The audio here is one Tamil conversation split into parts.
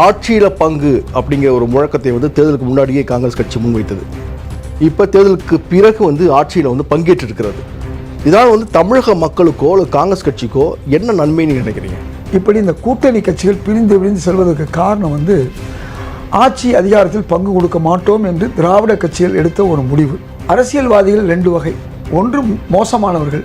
ஆட்சியில் பங்கு அப்படிங்கிற ஒரு முழக்கத்தை வந்து தேர்தலுக்கு முன்னாடியே காங்கிரஸ் கட்சி முன்வைத்தது. இப்போ தேர்தலுக்கு பிறகு வந்து ஆட்சியில் வந்து பங்கேற்று இருக்கிறது. இதால் வந்து தமிழக மக்களுக்கோ அல்லது காங்கிரஸ் கட்சிக்கோ என்ன நன்மைன்னு நினைக்கிறீங்க? இப்படி இந்த கூட்டணி கட்சிகள் பிரிந்து செல்வதற்கு காரணம் வந்து ஆட்சி அதிகாரத்தில் பங்கு கொடுக்க மாட்டோம் என்று திராவிட கட்சிகள் எடுத்த ஒரு முடிவு. அரசியல்வாதிகள் ரெண்டு வகை, ஒன்று மோசமானவர்கள்,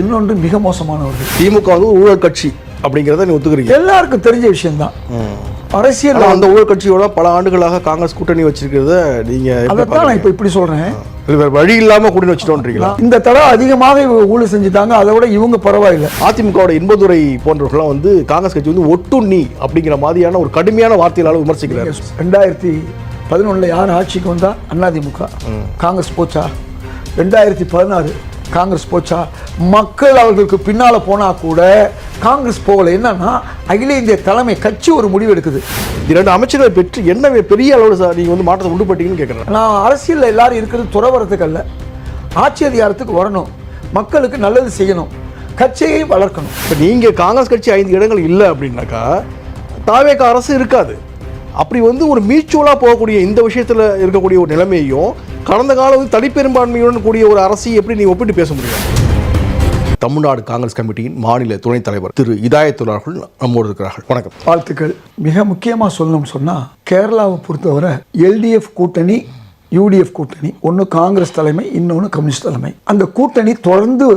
இன்னொன்று மிக மோசமானவர்கள். திமுக வந்து ஊழல் கட்சி அப்படிங்கிறத நீ ஒத்துக்கிறீங்க? எல்லாருக்கும் தெரிஞ்ச விஷயம்தான். அரசியல் அந்த ஊழல் கட்சியோட பல ஆண்டுகளாக காங்கிரஸ் கூட்டணி வச்சிருக்கிறத நீங்க அதைத்தான் நான் இப்படி சொல்றேன். வழி இல்லாம கூட்டணி வச்சுட்டோன்றீங்களா? இந்த தடவை அதிகமாக ஊழல் செஞ்சுட்டாங்க, அதை விட இவங்க பரவாயில்லை. அதிமுகவோட இன்பதுரை போன்றவர்கள்லாம் வந்து காங்கிரஸ் கட்சி வந்து ஒட்டுண்ணி அப்படிங்கிற மாதிரியான ஒரு கடுமையான வார்த்தைகளால் விமர்சிக்கிறார். 2011 யார் ஆட்சிக்கு வந்தா? அதிமுக. காங்கிரஸ் போச்சா? 2016 காங்கிரஸ் போச்சா? மக்கள் அவர்களுக்கு பின்னால போனா கூட காங்கிரஸ் போகல. என்னன்னா அகில இந்திய தலைமை கட்சி ஒரு முடிவு எடுக்குது. 2 அமைச்சர்களை பெற்று என்ன பெரிய அளவு சார் நீங்க வந்து மாற்றத்தை உண்டு பண்ணிட்டீங்கன்னு கேட்குறேன். நான் அரசியலில் எல்லாரும் இருக்கிறது துறவரத்துக்கு அல்ல, ஆட்சி அதிகாரத்துக்கு வரணும், மக்களுக்கு நல்லது செய்யணும், கட்சியை வளர்க்கணும். இப்போ நீங்கள் காங்கிரஸ் கட்சி 5 இடங்கள் இல்லை அப்படின்னாக்கா தாவேக அரசு இருக்காது. அப்படி வந்து ஒரு மியூச்சுவலாக போகக்கூடிய இந்த விஷயத்தில் இருக்கக்கூடிய ஒரு நிலைமையையும் கடந்த காலம் வந்து தனிப்பெரும்பான்மையுடன் கூடிய ஒரு அரசை எப்படி நீங்கள் ஒப்பிட்டு பேச முடியும்? தமிழ்நாடு காங்கிரஸ் கமிட்டியின் மாநில துணைத் தலைவர் திரு இதாயத்துல்லா அவர்கள் நம்மோடு இருக்கிறார்கள். வணக்கம். வாழ்த்துக்கள். மிக முக்கியமாக சொல்லணும்னு சொன்னால் கேரளாவை பொறுத்தவரை எல்டிஎஃப் கூட்டணி, யூடிஎஃப் கூட்டணி, ஒன்று காங்கிரஸ் தலைமை, இன்னொன்று கம்யூனிஸ்ட் தலைமை. அந்த கூட்டணி தொடர்ந்து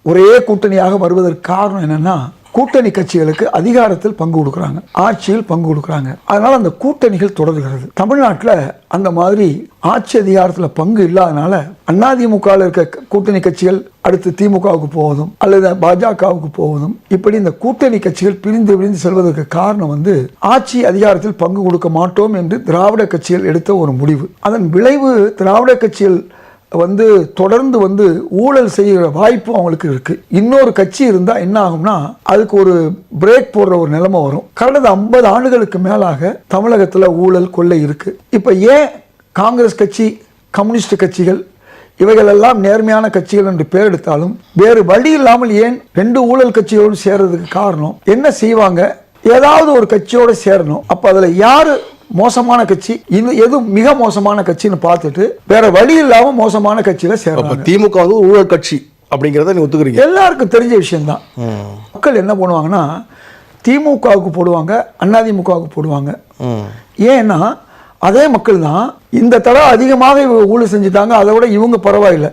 ஒரே கூட்டணியாக வருவதற்கு காரணம் என்னன்னா கூட்டணி கட்சிகளுக்கு அதிகாரத்தில் பங்கு கொடுக்குறாங்க, ஆட்சியில் பங்கு கொடுக்குறாங்க. அதனால அந்த கூட்டணிகள் தொடர்கிறது. தமிழ்நாட்டில் அந்த மாதிரி ஆட்சி அதிகாரத்தில் பங்கு இல்லாதனால அதிமுகவில் இருக்க கூட்டணி கட்சிகள் அடுத்து திமுகவுக்கு போவதும் அல்லது பாஜகவுக்கு போவதும், இப்படி இந்த கூட்டணி கட்சிகள் பிரிந்து செல்வதற்கு காரணம் வந்து ஆட்சி அதிகாரத்தில் பங்கு கொடுக்க மாட்டோம் என்று திராவிட கட்சிகள் எடுத்த ஒரு முடிவு. அதன் விளைவு திராவிட கட்சிகள் வந்து தொடர்ந்து வந்து ஊழல் செய்கிற வாய்ப்பு அவங்களுக்கு இருக்கு. இன்னொரு கட்சி இருந்தா என்ன ஆகும்னா அதுக்கு ஒரு பிரேக் போடுற ஒரு நிலைமை வரும். கடந்த 50 ஆண்டுகளுக்கு மேலாக தமிழகத்துல ஊழல் கொள்ளை இருக்கு. இப்ப ஏன் காங்கிரஸ் கட்சி, கம்யூனிஸ்ட் கட்சிகள் இவைகளெல்லாம் நேர்மையான கட்சிகள் என்று பெயர் எடுத்தாலும் வேறு வழி இல்லாமல் ஏன் 2 ஊழல் கட்சியோடு சேர்றதுக்கு காரணம் என்ன செய்வாங்க? ஏதாவது ஒரு கட்சியோடு சேரணும். அப்ப அதுல யாரு மோசமான கட்சி, எது மிக மோசமான கட்சின்னு பார்த்துட்டு வேற வழி இல்லாம மோசமான கட்சியில சேரணும். திமுக வந்து ஊழல் கட்சி அப்படிங்கிறத நீ ஒத்துக்கிறீங்க? எல்லாருக்கும் தெரிஞ்ச விஷயம் தான். மக்கள் என்ன பண்ணுவாங்கன்னா திமுகவுக்கு போடுவாங்க, அதிமுகவுக்கு போடுவாங்க. ஏன்னா அதே மக்கள் தான் இந்த தடவை அதிகமாக ஊழல் செஞ்சுட்டாங்க, அதை விட இவங்க பரவாயில்லை,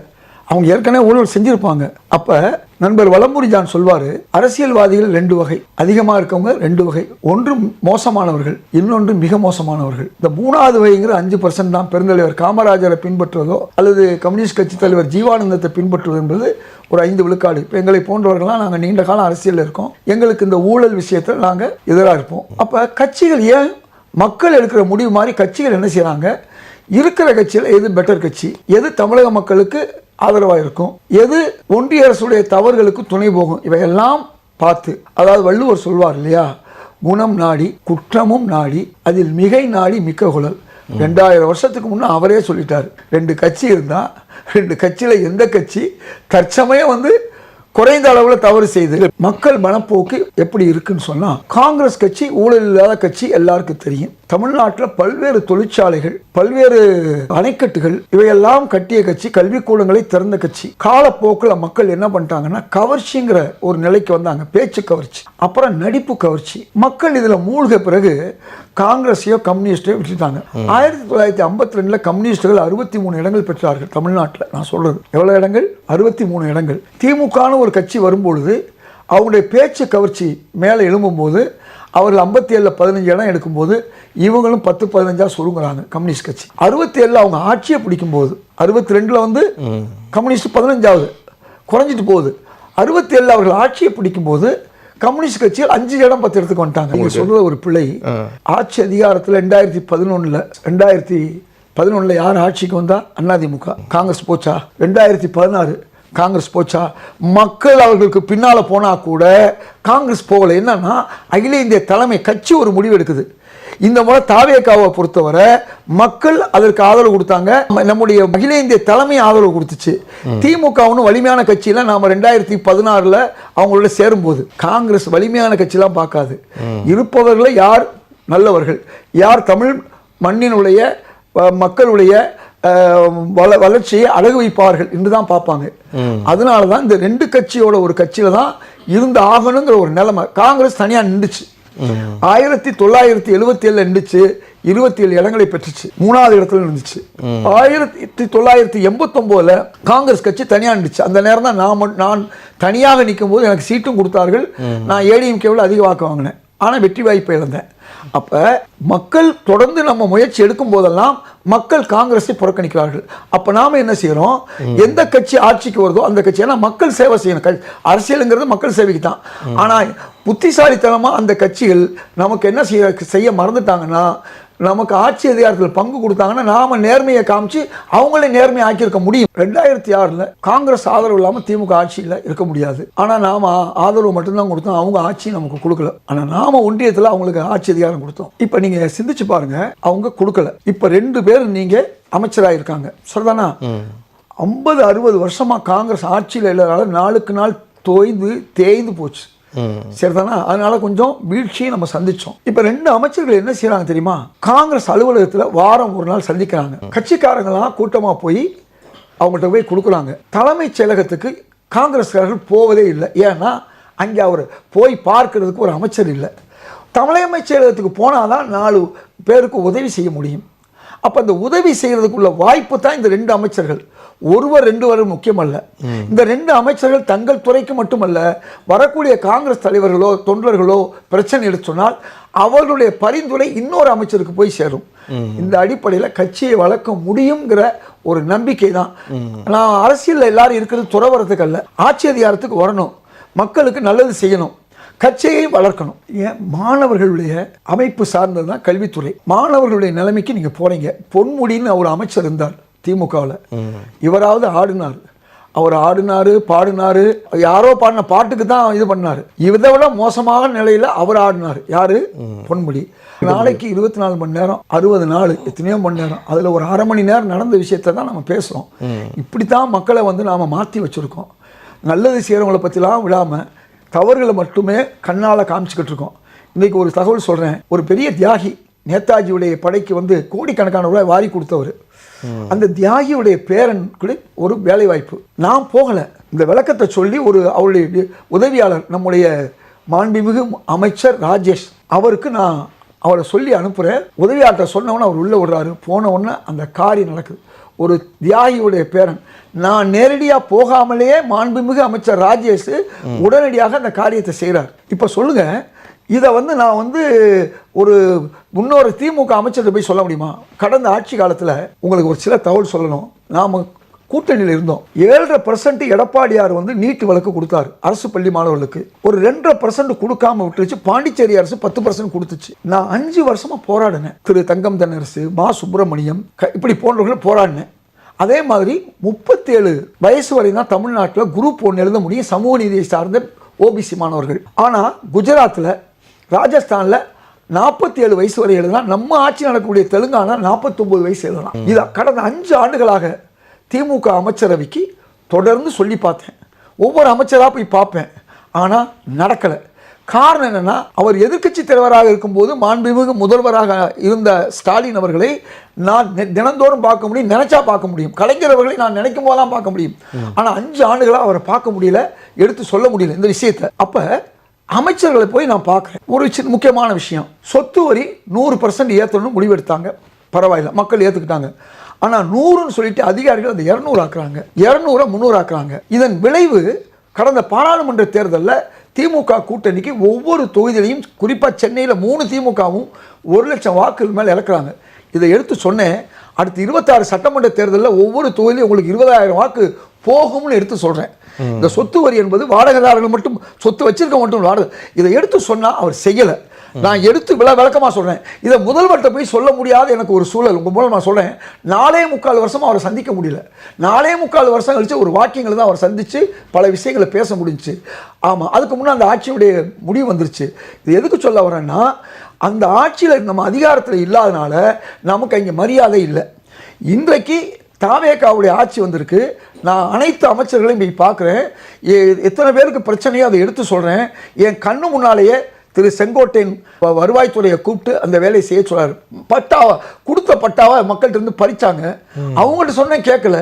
அவங்க ஏற்கனவே ஊழல் செஞ்சிருப்பாங்க. அப்ப நண்பர் வலம்புரி ஜான் சொல்வாரு, அரசியல்வாதிகள் 2 வகை, அதிகமா இருக்கவங்க 2 வகை, ஒன்று மோசமானவர்கள், இன்னொன்று மிக மோசமானவர்கள். இந்த 3வது வகைங்கிற 5% தான் பெருந்தலைவர் காமராஜரை பின்பற்றுவதோ அல்லது கம்யூனிஸ்ட் கட்சி தலைவர் ஜீவானந்தத்தை பின்பற்றுவது என்பது ஒரு 5 விழுக்காடு. இப்போ எங்களை போன்றவர்கள்லாம் நாங்கள் நீண்ட காலம் அரசியல் இருக்கோம், எங்களுக்கு இந்த ஊழல் விஷயத்தில் நாங்கள் எதிராக இருப்போம். அப்ப கட்சிகள் ஏன் மக்கள் எடுக்கிற முடிவு மாதிரி கட்சிகள் என்ன செய்யறாங்க? இருக்கிற கட்சியில் எது பெட்டர் கட்சி, எது தமிழக மக்களுக்கு ஆதரவாக இருக்கும், எது ஒன்றிய அரசுடைய தவறுகளுக்கு துணை போகும், இவையெல்லாம் பார்த்து, அதாவது வள்ளுவர் சொல்வார் இல்லையா, குணம் நாடி குற்றமும் நாடி அதில் மிகை நாடி மிக்க குழல். 2000 வருஷத்துக்கு முன்னே அவரே சொல்லிட்டார். 2 கட்சி இருந்தா 2 கட்சியில எந்த கட்சி தற்சமயம் வந்து குறைந்த அளவில் தவறு செய்து மக்கள் மனப்போக்கு எப்படி இருக்குன்னு சொன்னா, காங்கிரஸ் கட்சி ஊழல் இல்லாத கட்சி எல்லாருக்கும் தெரியும். தமிழ்நாட்டில் பல்வேறு தொழிற்சாலைகள், பல்வேறு அணைக்கட்டுகள் இவையெல்லாம் கட்டிய கட்சி, கல்விக்கூடங்களை திறந்த கட்சி. காலப்போக்கில் மக்கள் என்ன பண்ணிட்டாங்கன்னா கவர்ச்சிங்கிற ஒரு நிலைக்கு வந்தாங்க, பேச்சு கவர்ச்சி, அப்புறம் நடிப்பு கவர்ச்சி. மக்கள் இதுல மூழ்க பிறகு காங்கிரஸையோ கம்யூனிஸ்டையோ விட்டுட்டாங்க. 1952 கம்யூனிஸ்டுகள் 63 இடங்கள் பெற்றார்கள் தமிழ்நாட்டில். நான் சொல்றது எவ்வளவு இடங்கள்? 63 இடங்கள். திமுகன்னு ஒரு கட்சி வரும்பொழுது அவங்களுடைய பேச்சு கவர்ச்சி மேலே எழும்பும்போது அவர்கள் 57 15 இடம் எடுக்கும்போது இவங்களும் 10-15 சுருங்குறாங்க கம்யூனிஸ்ட் கட்சி. 67 அவங்க ஆட்சியை பிடிக்கும் போது, 62 வந்து கம்யூனிஸ்ட் 15வது குறைஞ்சிட்டு போகுது. 67 அவர்கள் ஆட்சியை பிடிக்கும் போது கம்யூனிஸ்ட் கட்சியில் 5 இடம் 10 இடத்துக்கு வந்துட்டாங்க. நீங்க சொல்ற ஒரு பிள்ளை. ஆட்சி அதிகாரத்தில் 2011 யார் ஆட்சிக்கு வந்தா? அதிமுக. காங்கிரஸ் போச்சா? 2016 காங்கிரஸ் போச்சா? மக்கள் அவர்களுக்கு பின்னால போனா கூட காங்கிரஸ் போகல. என்னன்னா அகில இந்திய தலைமை கட்சி ஒரு முடிவு எடுக்குது. இந்த முறை தாவேகாவை பொறுத்தவரை மக்கள் அதற்கு ஆதரவு கொடுத்தாங்க, நம்முடைய அகில இந்திய தலைமை ஆதரவு கொடுத்துச்சு. திமுக ஒன்றும் வலிமையான கட்சியில நாம 2016 அவங்களோட சேரும்போது காங்கிரஸ் வலிமையான கட்சியெல்லாம் பார்க்காது, இருப்பவர்களை யார் நல்லவர்கள், யார் தமிழ் மண்ணினுடைய மக்களுடைய வளர்ச்சியை அழகு வைப்பார்கள் என்று தான் பார்ப்பாங்க. அதனால தான் இந்த ரெண்டு கட்சியோட ஒரு கட்சியில தான் இருந்து ஆகணுங்கிற ஒரு நிலைமை. காங்கிரஸ் தனியாக நின்றுச்சு. 1977 நின்றுச்சு, 27 இடங்களை பெற்றுச்சு, 3வது இடத்துல இருந்துச்சு. 1989 காங்கிரஸ் கட்சி தனியாக நின்றுச்சு. அந்த நேரம் தான் நான் தனியாக நிற்கும் போது எனக்கு சீட்டும் கொடுத்தார்கள். நான் ஏடிஎம்கேவில் அதிக வாக்கு வாங்கினேன், ஆனால் வெற்றி வாய்ப்பை இழந்தேன். அப்போ மக்கள் தொடர்ந்து நம்ம முயற்சி எடுக்கும் போதெல்லாம் மக்கள் காங்கிரஸை புறக்கணிக்கிறார்கள். அப்போ நாம் என்ன செய்கிறோம், எந்த கட்சி ஆட்சிக்கு வருதோ அந்த கட்சி, ஏன்னா மக்கள் சேவை செய்யணும். அரசியலுங்கிறது மக்கள் சேவைக்கு தான். ஆனால் புத்திசாலித்தனமாக அந்த கட்சிகள் நமக்கு என்ன செய்ய மறந்துட்டாங்கன்னா, நமக்கு ஆட்சி அதிகாரத்தில் பங்கு கொடுத்தாங்கன்னா நாம நேர்மையை காமிச்சு அவங்களே நேர்மையை ஆக்கியிருக்க முடியும். 2006 காங்கிரஸ் ஆதரவு இல்லாமல் திமுக ஆட்சியில் இருக்க முடியாது. ஆனால் நாம ஆதரவு மட்டும்தான் கொடுத்தோம், அவங்க ஆட்சி நமக்கு கொடுக்கல. ஆனால் நாம ஒன்றியத்தில் அவங்களுக்கு ஆட்சி அதிகாரம் கொடுத்தோம். இப்போ நீங்க சிந்திச்சு பாருங்க, அவங்க கொடுக்கல. இப்போ 2 பேர் நீங்க அமைச்சராக இருக்காங்க, சரிதானா? 50-60 வருஷமா காங்கிரஸ் ஆட்சியில் இல்லாத நாளுக்கு நாள் தேய்ந்து போச்சு, சரிதானா? அதனால கொஞ்சம் வீழ்ச்சியை நம்ம சந்திச்சோம். இப்ப 2 அமைச்சர்கள் என்ன செய்யறாங்க தெரியுமா? காங்கிரஸ் அலுவலகத்துல வாரம் ஒரு நாள் சந்திக்கிறாங்க. கட்சிக்காரங்களாம் கூட்டமா போய் அவங்கள்ட்ட போய் கொடுக்குறாங்க. தலைமைச் செயலகத்துக்கு காங்கிரஸ்காரர்கள் போவதே இல்லை. ஏன்னா அங்கே அவர் போய் பார்க்கறதுக்கு ஒரு அமைச்சர் இல்லை. தலைமைச் செயலகத்துக்கு போனாதான் 4 பேருக்கு உதவி செய்ய முடியும். அப்போ அந்த உதவி செய்யறதுக்குள்ள வாய்ப்பு தான் இந்த 2 அமைச்சர்கள். ஒருவர் 2 பேர் முக்கியமல்ல. இந்த 2 அமைச்சர்கள் தங்கள் துறைக்கு மட்டுமல்ல, வரக்கூடிய காங்கிரஸ் தலைவர்களோ தொண்டர்களோ பிரச்சனை எடுத்து சொன்னால் அவர்களுடைய பரிந்துரை இன்னொரு அமைச்சருக்கு போய் சேரும். இந்த அடிப்படையில் கட்சியை வளர்க்க முடியுங்கிற ஒரு நம்பிக்கை தான். நான் அரசியலில் எல்லாரும் இருக்கிறது துறவரத்துக்கு அல்ல, ஆட்சி அதிகாரத்துக்கு வரணும், மக்களுக்கு நல்லது செய்யணும், கட்சியை வளர்க்கணும். ஏன் மாணவர்களுடைய அமைப்பு சார்ந்தது தான் கல்வித்துறை. மாணவர்களுடைய நிலைமைக்கு நீங்க போறீங்க. பொன்முடின்னு ஒரு அமைச்சர் இருந்தார் திமுகவில். இவராவது ஆடினார், அவர் ஆடினாரு பாடினாரு, யாரோ பாடின பாட்டுக்கு தான் இது பண்ணாரு. இதை விட மோசமான நிலையில அவர் ஆடினார். யாரு? பொன்முடி. நாளைக்கு 24 மணி நேரம், 60 நாள், எத்தனையோ மணி நேரம், அதுல ஒரு அரை மணி நேரம் நடந்த விஷயத்தை தான் நம்ம பேசுறோம். இப்படித்தான் மக்களை நாம மாற்றி வச்சிருக்கோம். நல்லது செய்யறவங்களை பத்திலாம் விடாம தவறுகளை மட்டுமே கண்ணால் காமிச்சுக்கிட்டு இருக்கோம். இன்றைக்கி ஒரு தகவல் சொல்கிறேன். ஒரு பெரிய தியாகி நேதாஜியுடைய படைக்கு கோடிக்கணக்கான ரூபாய் வாரி கொடுத்தவர். அந்த தியாகியுடைய பேரனுக்கு ஒரு வேலை வாய்ப்பு. நான் போகலை. இந்த விளக்கத்தை சொல்லி அவருடைய உதவியாளர் நம்முடைய மாண்புமிகு அமைச்சர் ராஜேஷ் அவருக்கு நான் அவரை சொல்லி அனுப்புகிறேன். உதவியாளர்கிட்ட சொன்னவொன்னே அவர் உள்ளே விடுறாரு. போன உடனே அந்த காரியம் நடக்குது. ஒரு தியாகியுடைய பேரன். நான் நேரடியாக போகாமலேயே மாண்புமிகு அமைச்சர் ராஜேஷ் உடனடியாக அந்த காரியத்தை செய்கிறார். இப்போ சொல்லுங்க, இதை நான் ஒரு முன்னொரு திமுக அமைச்சர்கிட்ட போய் சொல்ல முடியுமா? கடந்த ஆட்சி காலத்தில் உங்களுக்கு ஒரு சில தகவல் சொல்லணும். நாம் கூட்டணியில் இருந்தோம். 7.5% எடப்பாடியார் நீட்டு வழக்கு கொடுத்தாரு அரசு பள்ளி மாணவர்களுக்கு. ஒரு 2.5% கொடுக்காம விட்டுருச்சு. பாண்டிச்சேரி அரசு 10% கொடுத்துச்சு. நான் 5 வருஷமா போராடினேன். திரு தங்கம் தென்னரசு, மா சுப்பிரமணியம், இப்படி போன்றவர்கள் போராடினேன். அதே மாதிரி 37 வயசு வரை தான் தமிழ்நாட்டில் குரூப் 1 எழுத முடியும், சமூக நீதியை சார்ந்த ஓபிசி மாணவர்கள். ஆனால் குஜராத்தில், ராஜஸ்தானில் 47 வயசு வரை எழுதலாம். நம்ம ஆட்சி நடக்கக்கூடிய தெலுங்கானா 49 வயசு எழுதலாம். இதை கடந்த 5 ஆண்டுகளாக திமுக அமைச்சரவைக்கு தொடர்ந்து சொல்லி பார்த்தேன். ஒவ்வொரு அமைச்சராக போய் பார்ப்பேன், ஆனால் நடக்கலை. காரணம் என்னன்னா, அவர் எதிர்க்கட்சி தலைவராக இருக்கும்போது மாண்புமிகு முதல்வராக இருந்த ஸ்டாலின் அவர்களை நான் தினந்தோறும் பார்க்க முடியும், நினைச்சா பார்க்க முடியும். கலைஞர் அவர்களை நான் நினைக்கும் போதெல்லாம் பார்க்க முடியும். ஆனால் 5 ஆண்டுகளாக அவரை பார்க்க முடியல, எடுத்து சொல்ல முடியல இந்த விஷயத்தை. அப்போ அமைச்சர்களை போய் நான் பார்க்குறேன். ஒரு முக்கியமான விஷயம், சொத்து வரி 100% ஏற்றணும்னு முடிவெடுத்தாங்க. பரவாயில்ல, மக்கள் ஏற்றுக்கிட்டாங்க. ஆனால் 100ன்னு சொல்லிட்டு அதிகாரிகள் அந்த 200 ஆக்குறாங்க, 200 300 ஆக்குறாங்க. இதன் விளைவு கடந்த பாராளுமன்ற தேர்தலில் திமுக கூட்டணிக்கு ஒவ்வொரு தொகுதியிலையும், குறிப்பாக சென்னையில் 3 திமுகவும் 1,00,000 வாக்குகள் மேலே இழக்கிறாங்க. இதை எடுத்து சொன்னேன். அடுத்து 26 சட்டமன்ற தேர்தலில் ஒவ்வொரு தொகுதியிலும் உங்களுக்கு 20,000 வாக்கு போகும்னு எடுத்து சொல்கிறேன். இந்த சொத்து வரி என்பது வாடகைதாரர்கள் மட்டும், சொத்து வச்சிருக்க மட்டும் வாடகை. இதை எடுத்து சொன்னால் அவர் செய்யலை. நான் எடுத்து விளக்கமாக சொல்கிறேன். இதை முதல்வர்கிட்ட போய் சொல்ல முடியாத எனக்கு ஒரு சூழல். உங்கள் மூலம் நான் சொல்கிறேன். 4.25 வருஷமாக அவரை சந்திக்க முடியல. 4.25 வருஷம் கழிச்சு ஒரு வாக்கியங்களை தான் அவர் சந்தித்து பல விஷயங்களை பேச முடிஞ்சிச்சு. ஆமாம், அதுக்கு முன்னே அந்த ஆட்சியுடைய முடிவு வந்துருச்சு. இது எதுக்கு சொல்ல வரேன்னா, அந்த ஆட்சியில் நம்ம அதிகாரத்தில் இல்லாதனால நமக்கு அங்கே மரியாதை இல்லை. இன்றைக்கு தாவேகாவுடைய ஆட்சி வந்திருக்கு. நான் அனைத்து அமைச்சர்களையும் போய் பார்க்குறேன். எத்தனை பேருக்கு பிரச்சனையோ அதை எடுத்து சொல்கிறேன். என் கண்ணு முன்னாலேயே திரு செங்கோட்டையன் வருவாய்த்துறையை கூப்பிட்டு அந்த வேலையை செய்ய சொல்றாரு. பட்டாவை கொடுத்த பட்டாவை மக்கள்கிட்ட இருந்து பறிச்சாங்க. அவங்கள்ட்ட சொன்னேன், கேட்கல.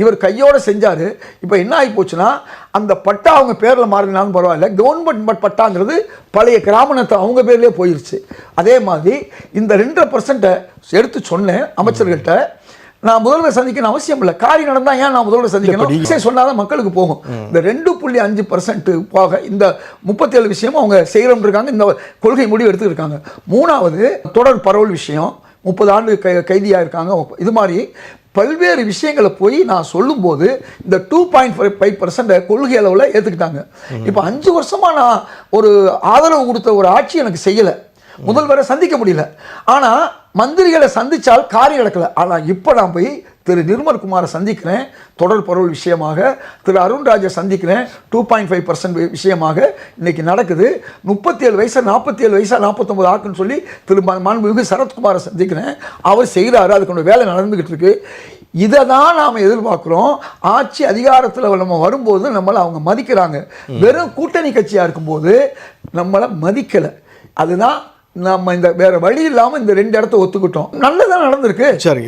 இவர் கையோட செஞ்சாரு. இப்போ என்ன ஆகி போச்சுன்னா, அந்த பட்டா அவங்க பேரில் மாறினாலும் பரவாயில்ல, கவர்மெண்ட் பட்டாங்கிறது பழைய கிராமணத்தை அவங்க பேர்லேயே போயிருச்சு. அதே மாதிரி இந்த 2.5% எடுத்து சொன்னேன் அமைச்சர்கள்ட்ட. நான் முதல்வர் சந்திக்கணும் அவசியம் இல்லை. காரியம் நடந்தால் ஏன் நான் முதல்வர் சந்திக்கணும்? சொன்னாதான் மக்களுக்கு போகும். இந்த 2.5% போக இந்த 37 விஷயமும் அவங்க செய்கிறோம் இருக்காங்க. இந்த கொள்கை முடிவு எடுத்துருக்காங்க. 3வது தொடர் பரவல் விஷயம், 30 ஆண்டு கைதியாக இருக்காங்க. இது மாதிரி பல்வேறு விஷயங்களை போய் நான் சொல்லும்போது இந்த 2.5% கொள்கை அளவில் ஏற்றுக்கிட்டாங்க. இப்போ 5 வருஷமாக நான் ஒரு ஆதரவு கொடுத்த ஒரு ஆட்சி எனக்கு செய்யலை, முதல்வரை சந்திக்க முடியல. ஆனால் மந்திரிகளை சந்தித்தால் காரியம் நடக்கலை. ஆனால் இப்போ நான் போய் திரு நிர்மல்குமாரை சந்திக்கிறேன் தொடர் பரவல் விஷயமாக, திரு அருண்ராஜை சந்திக்கிறேன் 2.5% விஷயமாக. இன்னைக்கு நடக்குது. 37 வயசா 47 வயசா 49 ஆக்குன்னு சொல்லி திரு மாண்புமிகு சரத்குமாரை சந்திக்கிறேன். அவர் செய்கிறாரு, அதுக்கு வேலை நடந்துக்கிட்டு இருக்கு. இதை தான் நாம் எதிர்பார்க்குறோம். ஆட்சி அதிகாரத்தில் நம்ம வரும்போது நம்மளை அவங்க மதிக்கிறாங்க. வெறும் கூட்டணி கட்சியாக இருக்கும்போது நம்மளை மதிக்கலை. அதுதான் நம்ம இந்த வேற வழி இல்லாமல் இந்த 2 இடத்த ஒத்துக்கிட்டோம். நல்லதாக நடந்திருக்கு. சரி.